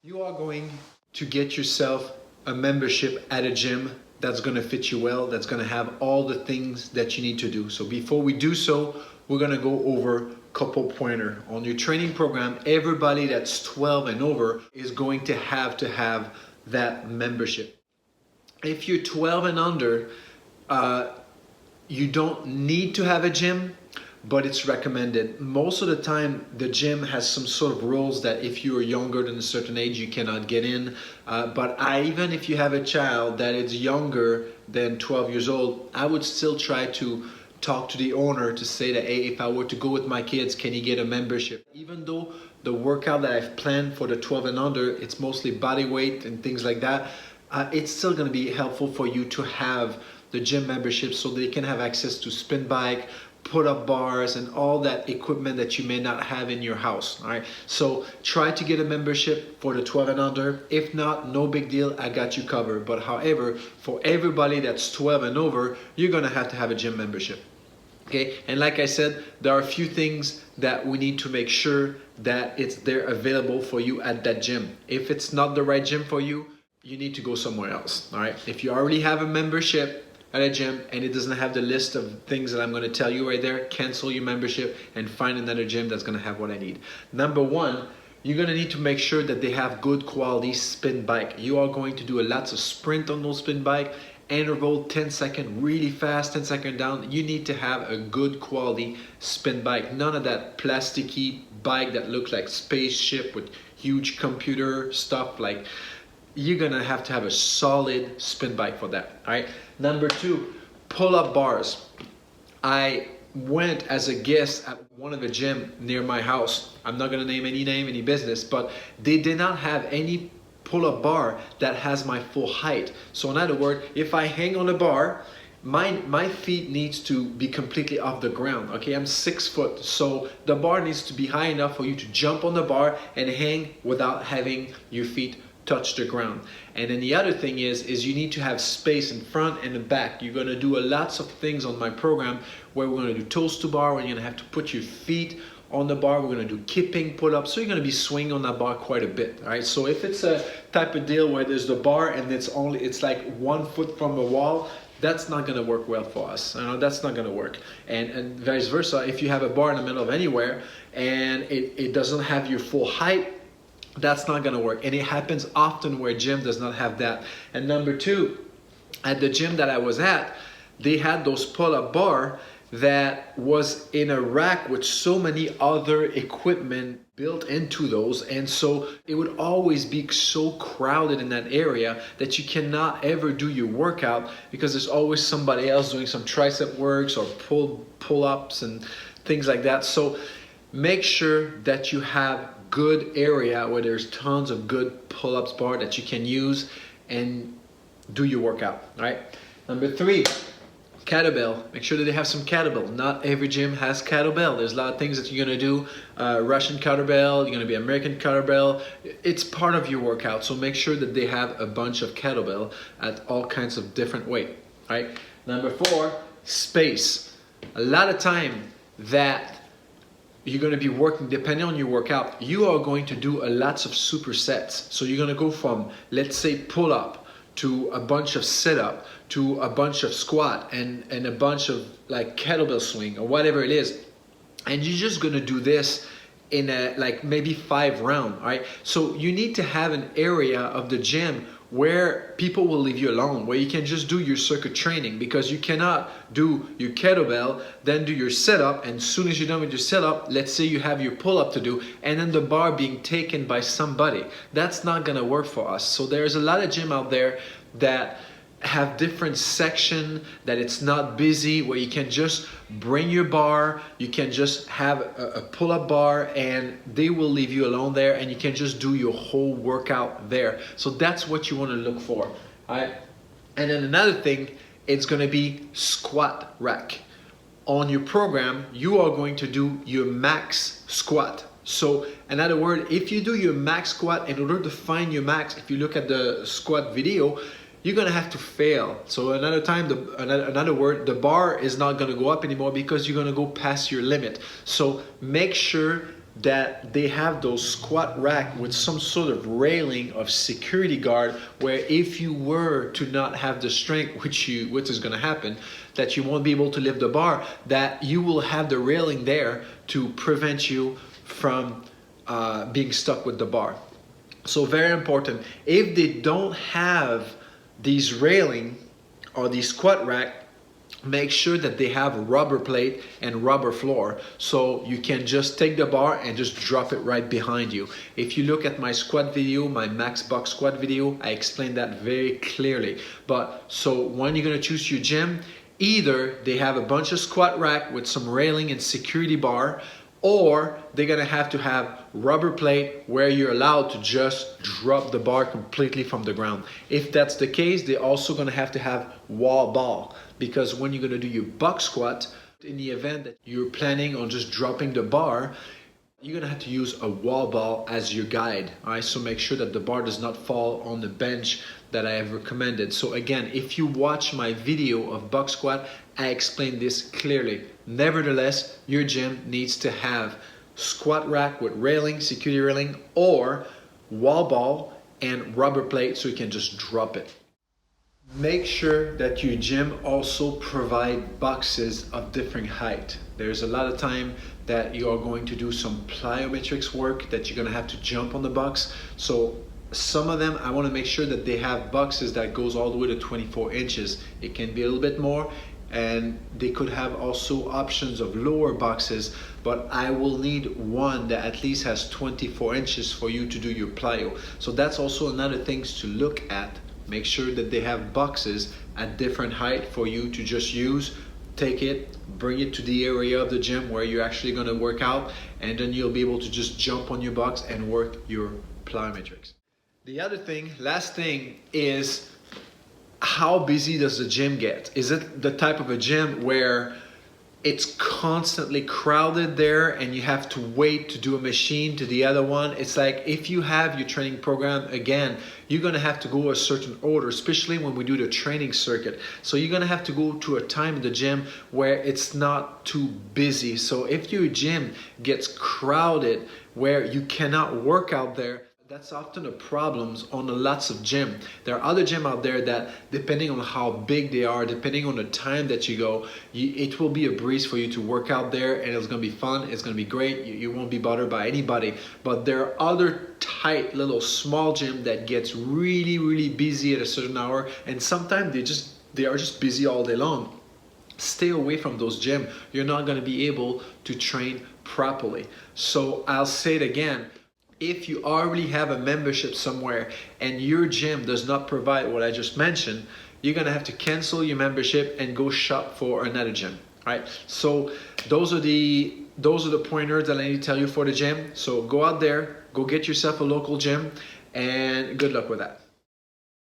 You are going to get yourself a membership at a gym that's going to fit you well, that's going to have all the things that you need to do. So before we do so, we're going to go over a couple pointer. On your training program, everybody that's 12 and over is going to have that membership. If you're 12 and under, you don't need to have a gym, but it's recommended. Most of the time, the gym has some sort of rules that if you are younger than a certain age, you cannot get in. But even if you have a child that is younger than 12 years old, I would still try to talk to the owner to say that, hey, if I were to go with my kids, can you get a membership? Even though the workout that I've planned for the 12 and under, it's mostly body weight and things like that, it's still gonna be helpful for you to have the gym membership so they can have access to spin bike, put-up bars, and all that equipment that you may not have in your house. All right, so try to get a membership for the 12 and under. If not, no big deal, I got you covered. But however, for everybody that's 12 and over, you're gonna have to have a gym membership. Okay, and like I said, there are a few things that we need to make sure that it's there available for you at that gym. If it's not the right gym for you, you need to go somewhere else. All right, if you already have a membership at a gym and it doesn't have the list of things that I'm going to tell you right there, cancel your membership and find another gym that's going to have what I need. Number one, you're going to need to make sure that they have good quality spin bike. You are going to do lots of sprint on those spin bike, interval 10 second, really fast, 10 second down. You need to have a good quality spin bike. None of that plasticky bike that looks like spaceship with huge computer stuff. Like, you're gonna have to have a solid spin bike for that. All right. Number two, pull-up bars. I went as a guest at one of the gym near my house. I'm not gonna name any business, but they did not have any pull-up bar that has my full height. So in other words, if I hang on a bar, my feet needs to be completely off the ground. Okay, I'm 6 foot, so the bar needs to be high enough for you to jump on the bar and hang without having your feet touch the ground. And then the other thing is you need to have space in front and the back. You're going to do lots of things on my program where we're going to do toes to bar, where you're going to have to put your feet on the bar. We're going to do kipping, pull-ups, so you're going to be swinging on that bar quite a bit. All right, so if it's a type of deal where there's the bar and it's like 1 foot from the wall, that's not going to work well for us. That's not going to work. And vice versa, if you have a bar in the middle of anywhere and it doesn't have your full height, that's not going to work. And it happens often where gym does not have that. And number two, at the gym that I was at, they had those pull-up bar that was in a rack with so many other equipment built into those, and so it would always be so crowded in that area that you cannot ever do your workout because there's always somebody else doing some tricep works or pull-ups and things like that. So make sure that you have good area where there's tons of good pull-ups bar that you can use and do your workout. All right. Number three, kettlebell. Make sure that they have some kettlebell. Not every gym has kettlebell. There's a lot of things that you're gonna do. Russian kettlebell, you're gonna be American kettlebell. It's part of your workout, so make sure that they have a bunch of kettlebell at all kinds of different weight. All right. Number four, space. A lot of time that you're going to be working, depending on your workout, you are going to do lots of supersets. So you're going to go from, let's say, pull up to a bunch of sit up to a bunch of squat and a bunch of like kettlebell swing or whatever it is. And you're just going to do this in like maybe 5 rounds. All right. So you need to have an area of the gym where people will leave you alone, where you can just do your circuit training, because you cannot do your kettlebell, then do your setup, and as soon as you're done with your setup, let's say you have your pull-up to do, and then the bar being taken by somebody. That's not gonna work for us. So there's a lot of gym out there that have different section, that it's not busy, where you can just bring your bar, you can just have a pull-up bar and they will leave you alone there and you can just do your whole workout there. So that's what you want to look for. All right. And then another thing, it's going to be squat rack. On your program, you are going to do your max squat. So in other words, if you do your max squat, in order to find your max, if you look at the squat video, you're gonna have to fail. So another time, another word, the bar is not gonna go up anymore because you're gonna go past your limit. So make sure that they have those squat rack with some sort of railing of security guard, where if you were to not have the strength, which is going to happen, that you won't be able to lift the bar, that you will have the railing there to prevent you from being stuck with the bar. So very important. If they don't have these railing or these squat rack, make sure that they have a rubber plate and rubber floor, so you can just take the bar and just drop it right behind you. If you look at my squat video, my max box squat video, I explained that very clearly. But so when you're going to choose your gym, either they have a bunch of squat rack with some railing and security bar, or they're gonna have to have rubber plate where you're allowed to just drop the bar completely from the ground. If that's the case, they're also gonna have to have wall ball, because when you're gonna do your box squat, in the event that you're planning on just dropping the bar, you're gonna have to use a wall ball as your guide. All right, so make sure that the bar does not fall on the bench that I have recommended. So again, if you watch my video of box squat, I explained this clearly. Nevertheless, your gym needs to have squat rack with railing, security railing, or wall ball and rubber plate so you can just drop it. Make sure that your gym also provide boxes of different height. There's a lot of time that you are going to do some plyometrics work that you're going to have to jump on the box. So some of them, I want to make sure that they have boxes that goes all the way to 24 inches. It can be a little bit more, and they could have also options of lower boxes, but I will need one that at least has 24 inches for you to do your plyo. So that's also another things to look at. Make sure that they have boxes at different height for you to just use. Take it, bring it to the area of the gym where you're actually going to work out, and then you'll be able to just jump on your box and work your plyometrics. The other thing, last thing, is how busy does the gym get? Is it the type of a gym where it's constantly crowded there and you have to wait to do a machine to the other one? It's like if you have your training program, again, you're gonna have to go a certain order, especially when we do the training circuit. So you're gonna have to go to a time in the gym where it's not too busy. So if your gym gets crowded where you cannot work out there, that's often a problem on lots of gym. There are other gym out there that, depending on how big they are, depending on the time that you go, it will be a breeze for you to work out there, and it's gonna be fun, it's gonna be great, you won't be bothered by anybody. But there are other tight little small gym that gets really busy at a certain hour, and sometimes they are just busy all day long. Stay away from those gyms. You're not gonna be able to train properly. So I'll say it again. If you already have a membership somewhere and your gym does not provide what I just mentioned, you're gonna have to cancel your membership and go shop for another gym. Right? So those are the pointers that I need to tell you for the gym. So go out there, go get yourself a local gym, and good luck with that.